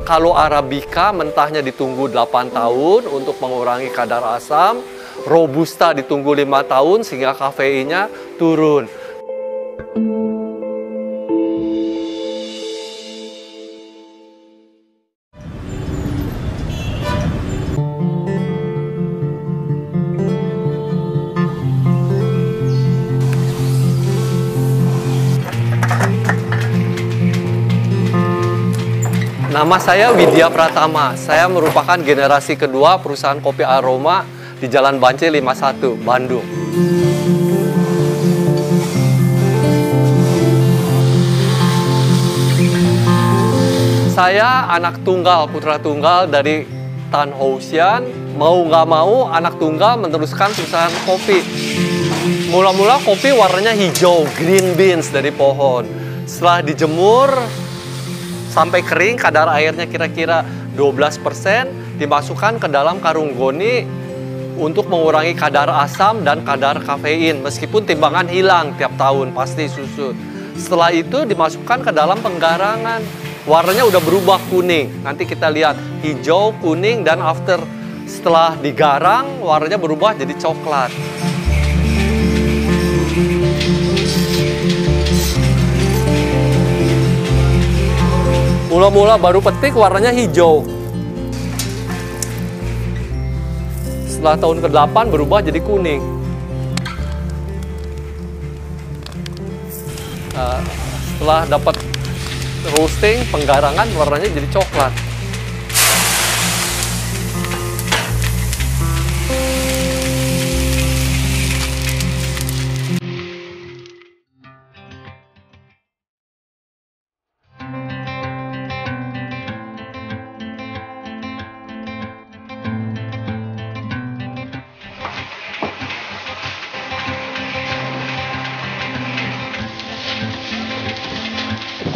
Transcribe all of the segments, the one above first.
kalau Arabica mentahnya ditunggu 8 tahun untuk mengurangi kadar asam, Robusta ditunggu 5 tahun sehingga kafeinnya turun. Nama saya Widya Pratama. Saya merupakan generasi kedua perusahaan kopi aroma di Jalan Bancai 51, Bandung. Saya anak tunggal, putra tunggal dari Tan Housian. Mau nggak mau, anak tunggal meneruskan perusahaan kopi. Mula-mula kopi warnanya hijau, green beans dari pohon. Setelah dijemur sampai kering, kadar airnya kira-kira 12%, dimasukkan ke dalam karung goni untuk mengurangi kadar asam dan kadar kafein. Meskipun timbangan hilang tiap tahun, pasti susut. Setelah itu dimasukkan ke dalam penggarangan. Warnanya udah berubah kuning. Nanti kita lihat hijau, kuning, dan setelah digarang, warnanya berubah jadi coklat. Mula-mula baru petik warnanya hijau. Setelah tahun ke-8 berubah jadi kuning. Setelah dapat roasting, penggarangan, warnanya jadi coklat.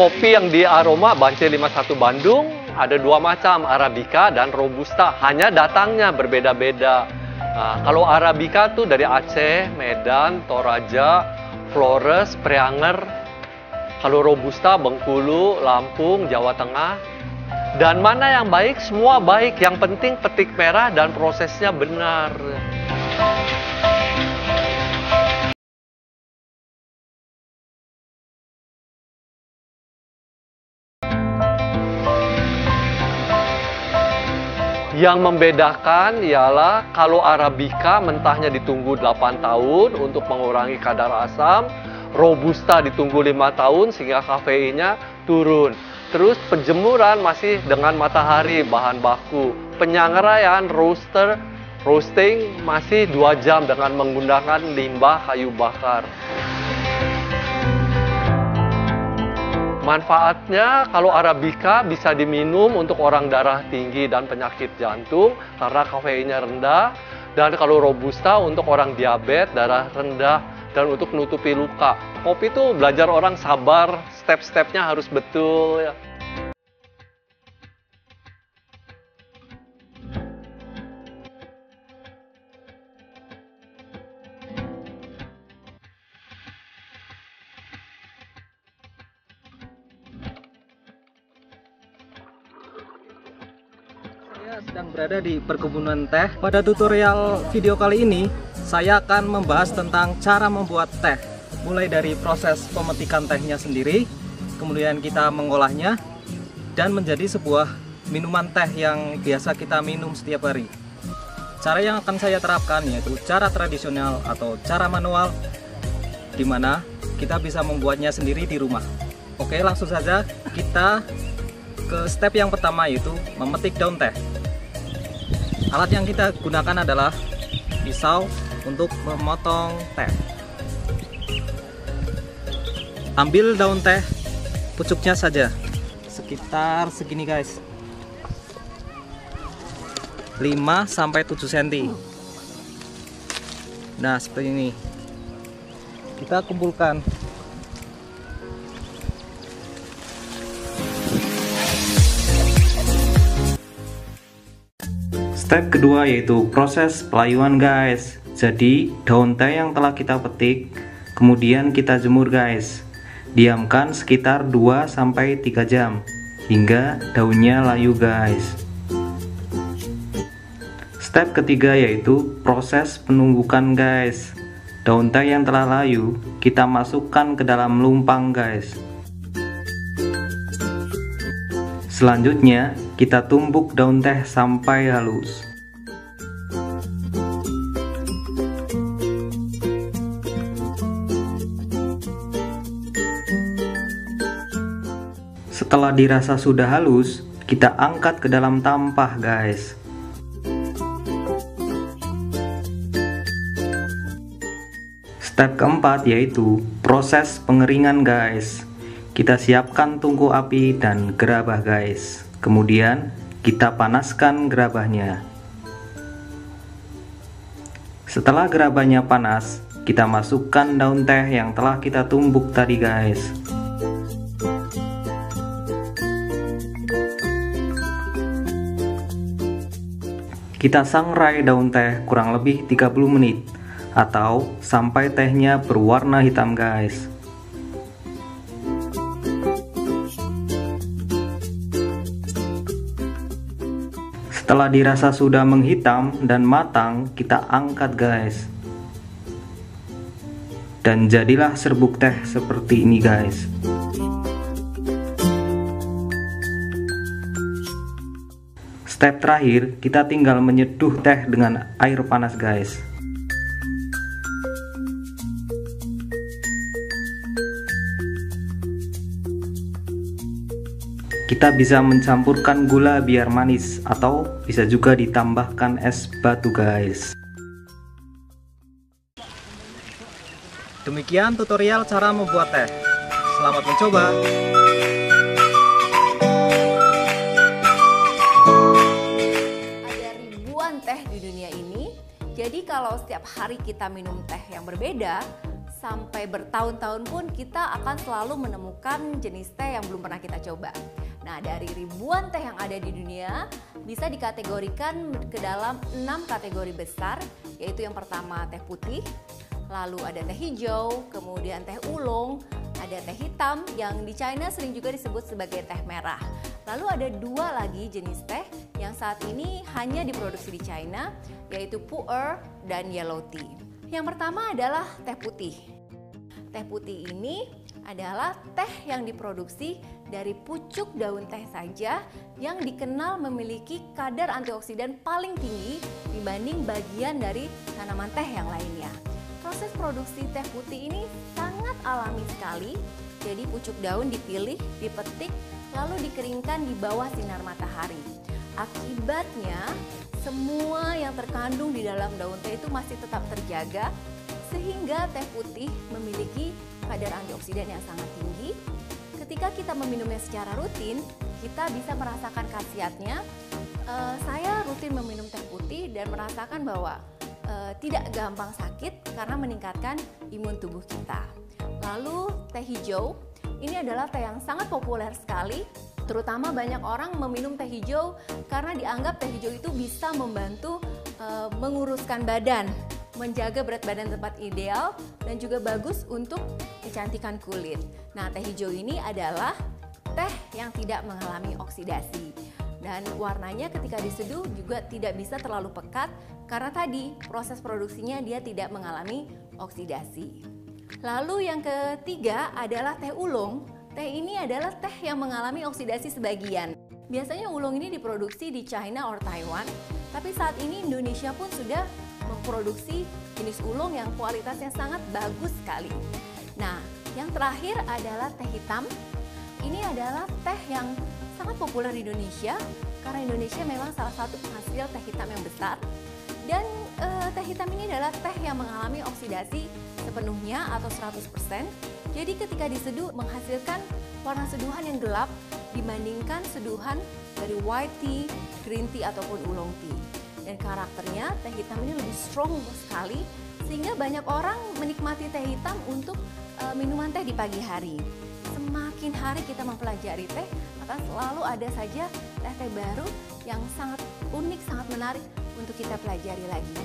Kopi yang di aroma Bancai 51 Bandung ada 2 macam, Arabica dan Robusta. Hanya datangnya berbeda-beda. Kalau Arabica tuh dari Aceh, Medan, Toraja, Flores, Prianger. Kalau Robusta Bengkulu, Lampung, Jawa Tengah. Dan mana yang baik? Semua baik. Yang penting petik merah dan prosesnya benar. Yang membedakan ialah kalau Arabica mentahnya ditunggu 8 tahun untuk mengurangi kadar asam, Robusta ditunggu 5 tahun sehingga kafeinnya turun. Terus penjemuran masih dengan matahari bahan baku. Penyangraian roasting masih 2 jam dengan menggunakan limbah kayu bakar. Manfaatnya kalau Arabica bisa diminum untuk orang darah tinggi dan penyakit jantung karena kafeinnya rendah. Dan kalau Robusta untuk orang diabetes, darah rendah, dan untuk menutupi luka. Kopi itu belajar orang sabar, step-stepnya harus betul ya. Sedang berada di perkebunan teh. Pada tutorial video kali ini saya akan membahas tentang cara membuat teh, mulai dari proses pemetikan tehnya sendiri, kemudian kita mengolahnya dan menjadi sebuah minuman teh yang biasa kita minum setiap hari. Cara yang akan saya terapkan yaitu cara tradisional atau cara manual, di mana kita bisa membuatnya sendiri di rumah. Oke, langsung saja kita ke step yang pertama, yaitu memetik daun teh. Alat yang kita gunakan adalah pisau untuk memotong teh. Ambil daun teh, pucuknya saja, sekitar segini guys, 5-7 cm. Nah, seperti ini. Kita kumpulkan. Step kedua yaitu proses pelayuan guys. Jadi daun teh yang telah kita petik kemudian kita jemur guys. Diamkan sekitar 2-3 jam. hingga daunnya layu guys. Step ketiga yaitu proses penumbukan guys. Daun teh yang telah layu kita masukkan ke dalam lumpang guys. Selanjutnya kita tumbuk daun teh sampai halus. Setelah dirasa sudah halus, kita angkat ke dalam tampah guys. Step keempat yaitu proses pengeringan guys. Kita siapkan tungku api dan gerabah guys. Kemudian kita panaskan gerabahnya. Setelah gerabahnya panas, kita masukkan daun teh yang telah kita tumbuk tadi guys. Kita sangrai daun teh kurang lebih 30 menit atau sampai tehnya berwarna hitam guys. Setelah dirasa sudah menghitam dan matang, kita angkat guys. Dan jadilah serbuk teh seperti ini guys. Step terakhir, kita tinggal menyeduh teh dengan air panas guys. Kita bisa mencampurkan gula biar manis atau bisa juga ditambahkan es batu guys. Demikian tutorial cara membuat teh. Selamat mencoba. Teh di dunia ini, jadi kalau setiap hari kita minum teh yang berbeda, sampai bertahun-tahun pun kita akan selalu menemukan jenis teh yang belum pernah kita coba. Nah, dari ribuan teh yang ada di dunia, bisa dikategorikan ke dalam 6 kategori besar, yaitu yang pertama teh putih, lalu ada teh hijau, kemudian teh oolong, ada teh hitam yang di China sering juga disebut sebagai teh merah. Lalu ada 2 lagi jenis teh yang saat ini hanya diproduksi di China, yaitu pu'er dan yellow tea. Yang pertama adalah teh putih. Teh putih ini adalah teh yang diproduksi dari pucuk daun teh saja yang dikenal memiliki kadar antioksidan paling tinggi dibanding bagian dari tanaman teh yang lainnya. Proses produksi teh putih ini sangat alami sekali. Jadi pucuk daun dipilih, dipetik, lalu dikeringkan di bawah sinar matahari. Akibatnya, semua yang terkandung di dalam daun teh itu masih tetap terjaga, sehingga teh putih memiliki kadar antioksidan yang sangat tinggi. Ketika kita meminumnya secara rutin, kita bisa merasakan khasiatnya. Saya rutin meminum teh putih dan merasakan bahwa tidak gampang sakit karena meningkatkan imun tubuh kita. Lalu teh hijau, ini adalah teh yang sangat populer sekali. Terutama banyak orang meminum teh hijau karena dianggap teh hijau itu bisa membantu menguruskan badan, menjaga berat badan tempat ideal, dan juga bagus untuk kecantikan kulit. Nah, teh hijau ini adalah teh yang tidak mengalami oksidasi. Dan warnanya ketika diseduh juga tidak bisa terlalu pekat karena tadi proses produksinya dia tidak mengalami oksidasi. Lalu yang ketiga adalah teh oolong. Teh ini adalah teh yang mengalami oksidasi sebagian. Biasanya oolong ini diproduksi di China or Taiwan, tapi saat ini Indonesia pun sudah memproduksi jenis oolong yang kualitasnya sangat bagus sekali. Nah, yang terakhir adalah teh hitam. Ini adalah teh yang sangat populer di Indonesia karena Indonesia memang salah satu penghasil teh hitam yang besar. Dan teh hitam ini adalah teh yang mengalami oksidasi sepenuhnya atau 100%. Jadi ketika diseduh menghasilkan warna seduhan yang gelap dibandingkan seduhan dari white tea, green tea ataupun oolong tea. Dan karakternya teh hitam ini lebih strong sekali sehingga banyak orang menikmati teh hitam untuk minuman teh di pagi hari. Semakin hari kita mempelajari teh, akan selalu ada saja teh-teh baru yang sangat unik, sangat menarik untuk kita pelajari lagi.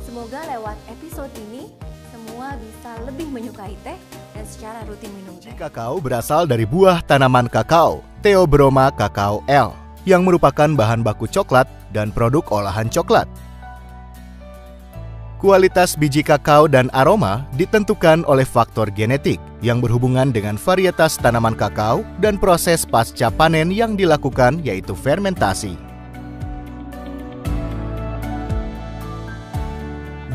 Semoga lewat episode ini semua bisa lebih menyukai teh, dan secara rutin minum teh. Kakao berasal dari buah tanaman kakao, Theobroma cacao L, yang merupakan bahan baku coklat dan produk olahan coklat. Kualitas biji kakao dan aroma ditentukan oleh faktor genetik yang berhubungan dengan varietas tanaman kakao dan proses pasca panen yang dilakukan, yaitu fermentasi.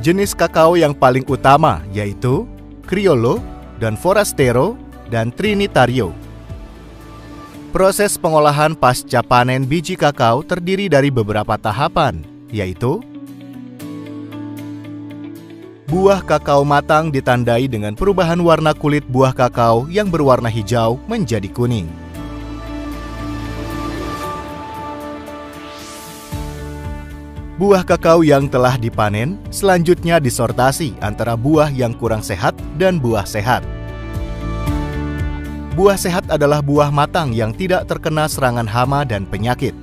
Jenis kakao yang paling utama yaitu Criollo dan Forastero dan Trinitario. Proses pengolahan pasca panen biji kakao terdiri dari beberapa tahapan, yaitu buah kakao matang ditandai dengan perubahan warna kulit buah kakao yang berwarna hijau menjadi kuning. Buah kakao yang telah dipanen selanjutnya disortasi antara buah yang kurang sehat dan buah sehat. Buah sehat adalah buah matang yang tidak terkena serangan hama dan penyakit.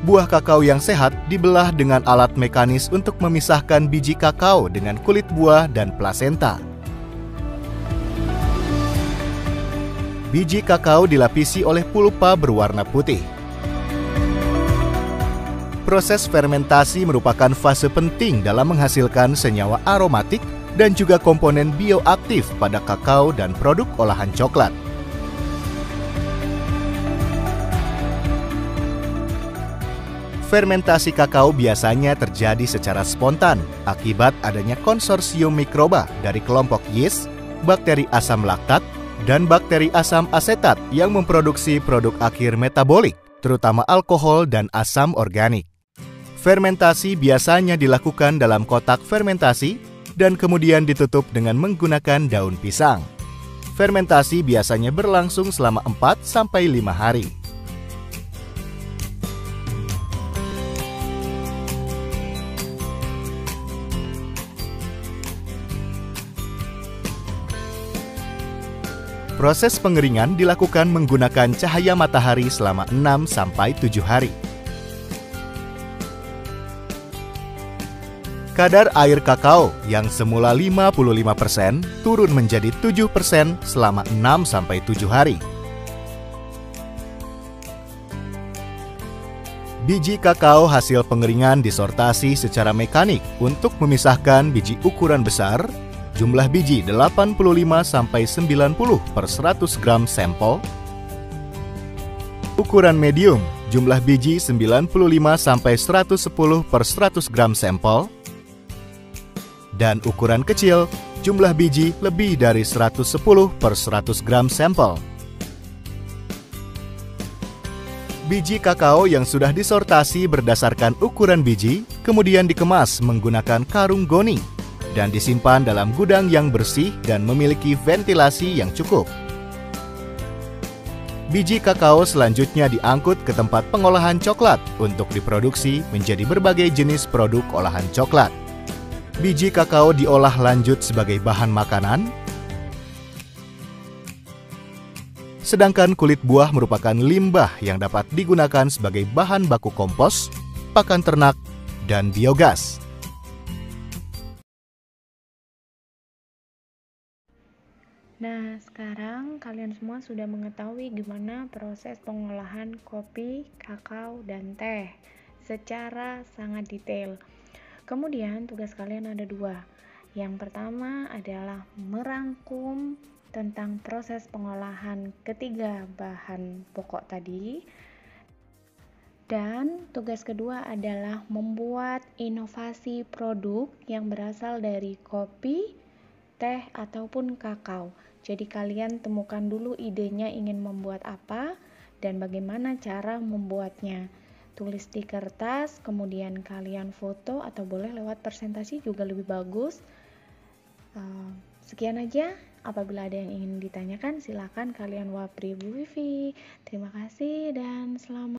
Buah kakao yang sehat dibelah dengan alat mekanis untuk memisahkan biji kakao dengan kulit buah dan plasenta. Biji kakao dilapisi oleh pulpa berwarna putih. Proses fermentasi merupakan fase penting dalam menghasilkan senyawa aromatik dan juga komponen bioaktif pada kakao dan produk olahan coklat. Fermentasi kakao biasanya terjadi secara spontan akibat adanya konsorsium mikroba dari kelompok yeast, bakteri asam laktat, dan bakteri asam asetat yang memproduksi produk akhir metabolik, terutama alkohol dan asam organik. Fermentasi biasanya dilakukan dalam kotak fermentasi dan kemudian ditutup dengan menggunakan daun pisang. Fermentasi biasanya berlangsung selama 4-5 hari. Proses pengeringan dilakukan menggunakan cahaya matahari selama 6-7 hari. Kadar air kakao yang semula 55% turun menjadi 7% selama 6-7 hari. Biji kakao hasil pengeringan disortasi secara mekanik untuk memisahkan biji ukuran besar, jumlah biji 85-90 per 100 gram sampel. Ukuran medium, jumlah biji 95-110 per 100 gram sampel. Dan ukuran kecil, jumlah biji lebih dari 110 per 100 gram sampel. Biji kakao yang sudah disortasi berdasarkan ukuran biji, kemudian dikemas menggunakan karung goni dan disimpan dalam gudang yang bersih dan memiliki ventilasi yang cukup. Biji kakao selanjutnya diangkut ke tempat pengolahan coklat untuk diproduksi menjadi berbagai jenis produk olahan coklat. Biji kakao diolah lanjut sebagai bahan makanan, sedangkan kulit buah merupakan limbah yang dapat digunakan sebagai bahan baku kompos, pakan ternak, dan biogas. Nah, sekarang kalian semua sudah mengetahui gimana proses pengolahan kopi, kakao, dan teh secara sangat detail. Kemudian tugas kalian ada 2. Yang pertama adalah merangkum tentang proses pengolahan ketiga bahan pokok tadi. Dan tugas kedua adalah membuat inovasi produk yang berasal dari kopi, teh, ataupun kakao. Jadi kalian temukan dulu idenya ingin membuat apa dan bagaimana cara membuatnya. Tulis di kertas, kemudian kalian foto atau boleh lewat presentasi juga lebih bagus. Sekian aja. Apabila ada yang ingin ditanyakan, silakan kalian wapri Bu Vivi. Terima kasih dan selamat.